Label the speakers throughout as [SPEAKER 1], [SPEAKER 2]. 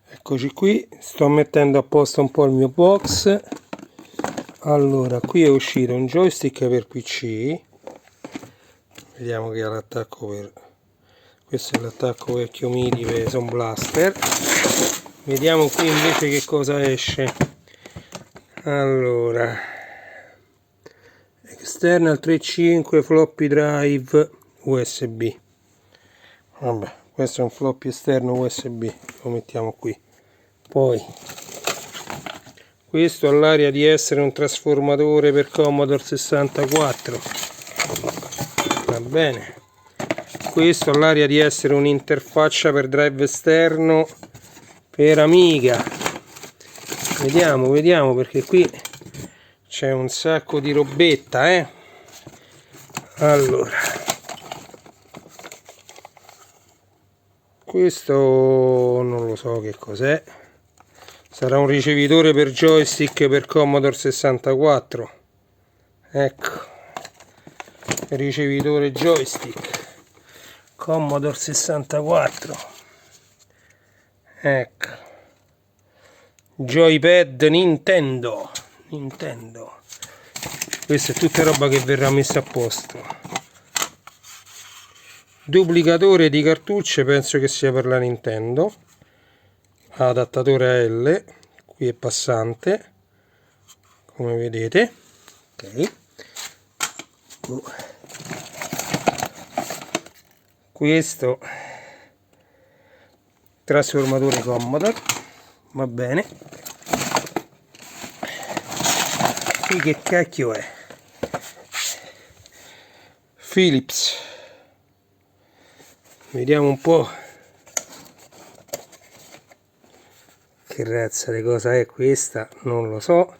[SPEAKER 1] Eccoci qui, sto mettendo a posto un po' il mio box. Allora, qui è uscito un joystick per PC, vediamo che ha l'attacco per... questo è l'attacco vecchio MIDI per Sound Blaster. Vediamo qui invece che cosa esce. Allora, external 3.5 floppy drive USB. Vabbè, questo è un floppy esterno USB, lo mettiamo qui. Poi questo ha l'aria di essere un trasformatore per Commodore 64, va bene. Questo ha l'aria di essere un'interfaccia per drive esterno per Amiga. Vediamo perché qui c'è un sacco di robetta, Allora, questo non lo so che cos'è. Sarà un ricevitore per joystick per Commodore 64. Ecco, ricevitore joystick Commodore 64. Ecco, joypad Nintendo. Questa è tutta roba che verrà messa a posto. Duplicatore di cartucce, penso che sia per la Nintendo. Adattatore a L, qui è passante, come vedete. Ok, questo trasformatore Commodore, va bene. Qui che cacchio è? Philips, vediamo un po' che razza di cosa è questa, non lo so,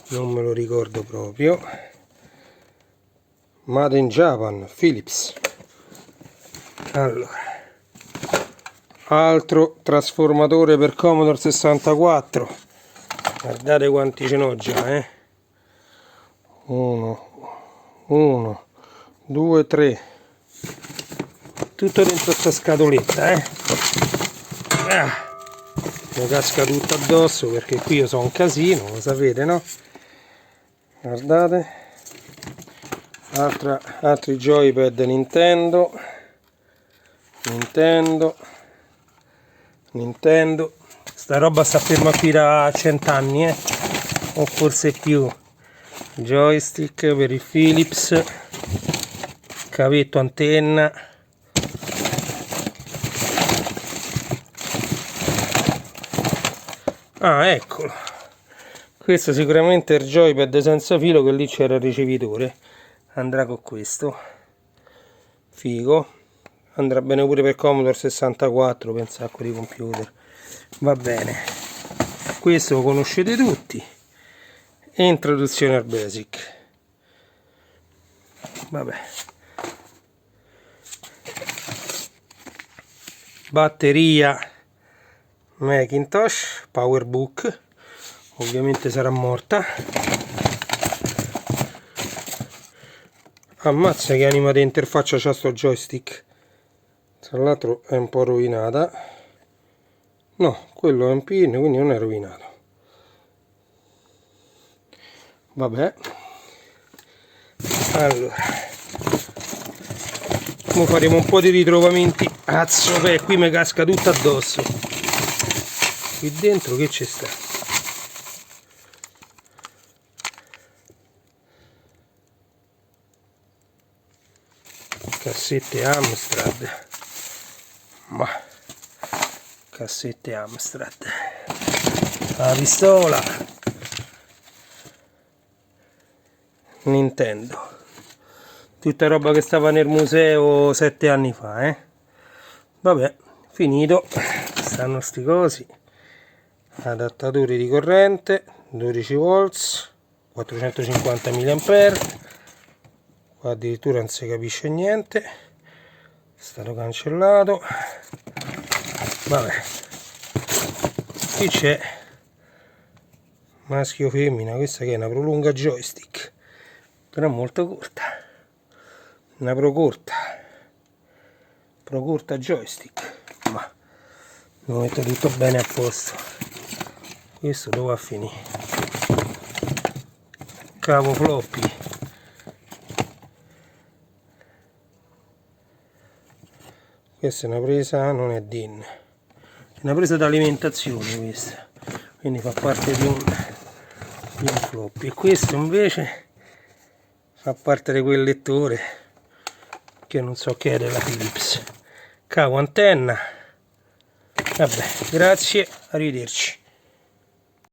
[SPEAKER 1] non me lo ricordo proprio. Made in Japan, Philips. Allora, altro trasformatore per Commodore 64. Guardate quanti ce n'ho già, 1, 2, 3. Tutto dentro questa scatoletta, mi casca tutto addosso perché qui io sono un casino, lo sapete, no? Guardate, altri joypad Nintendo. Sta roba sta ferma qui da 100 anni, o forse più. Joystick per il Philips, cavetto antenna. Ah, eccolo, questo sicuramente è il joypad senza filo, che lì c'era il ricevitore, andrà con questo, figo, andrà bene pure per Commodore 64, per un sacco di computer, va bene. Questo lo conoscete tutti, introduzione al Basic, vabbè. Batteria Macintosh Powerbook, ovviamente sarà morta. Ammazza che anima di interfaccia c'ha sto joystick, tra l'altro è un po' rovinata. No, quello è un pin, quindi non è rovinato. Vabbè, allora ora faremo un po' di ritrovamenti. Cazzo, beh, qui mi casca tutto addosso. Qui dentro che ci sta? Cassette Amstrad, ma cassette Amstrad, la pistola Nintendo, tutta roba che stava nel museo 7 anni fa, Vabbè, finito. Stanno sti cosi, adattatori di corrente 12 volts 450 mAh. Qua addirittura non si capisce niente, è stato cancellato. Vabbè, qui c'è maschio femmina, questa che è una prolunga joystick, però molto corta, una pro corta joystick, ma Devo mettere tutto bene a posto. Questo dove va a finire? Cavo floppy. Questa è una presa, non è DIN, è una presa d'alimentazione questa, quindi fa parte di un floppy. E questo invece fa parte di quel lettore che non so che è, della Philips. Cavo antenna. Vabbè, grazie, arrivederci.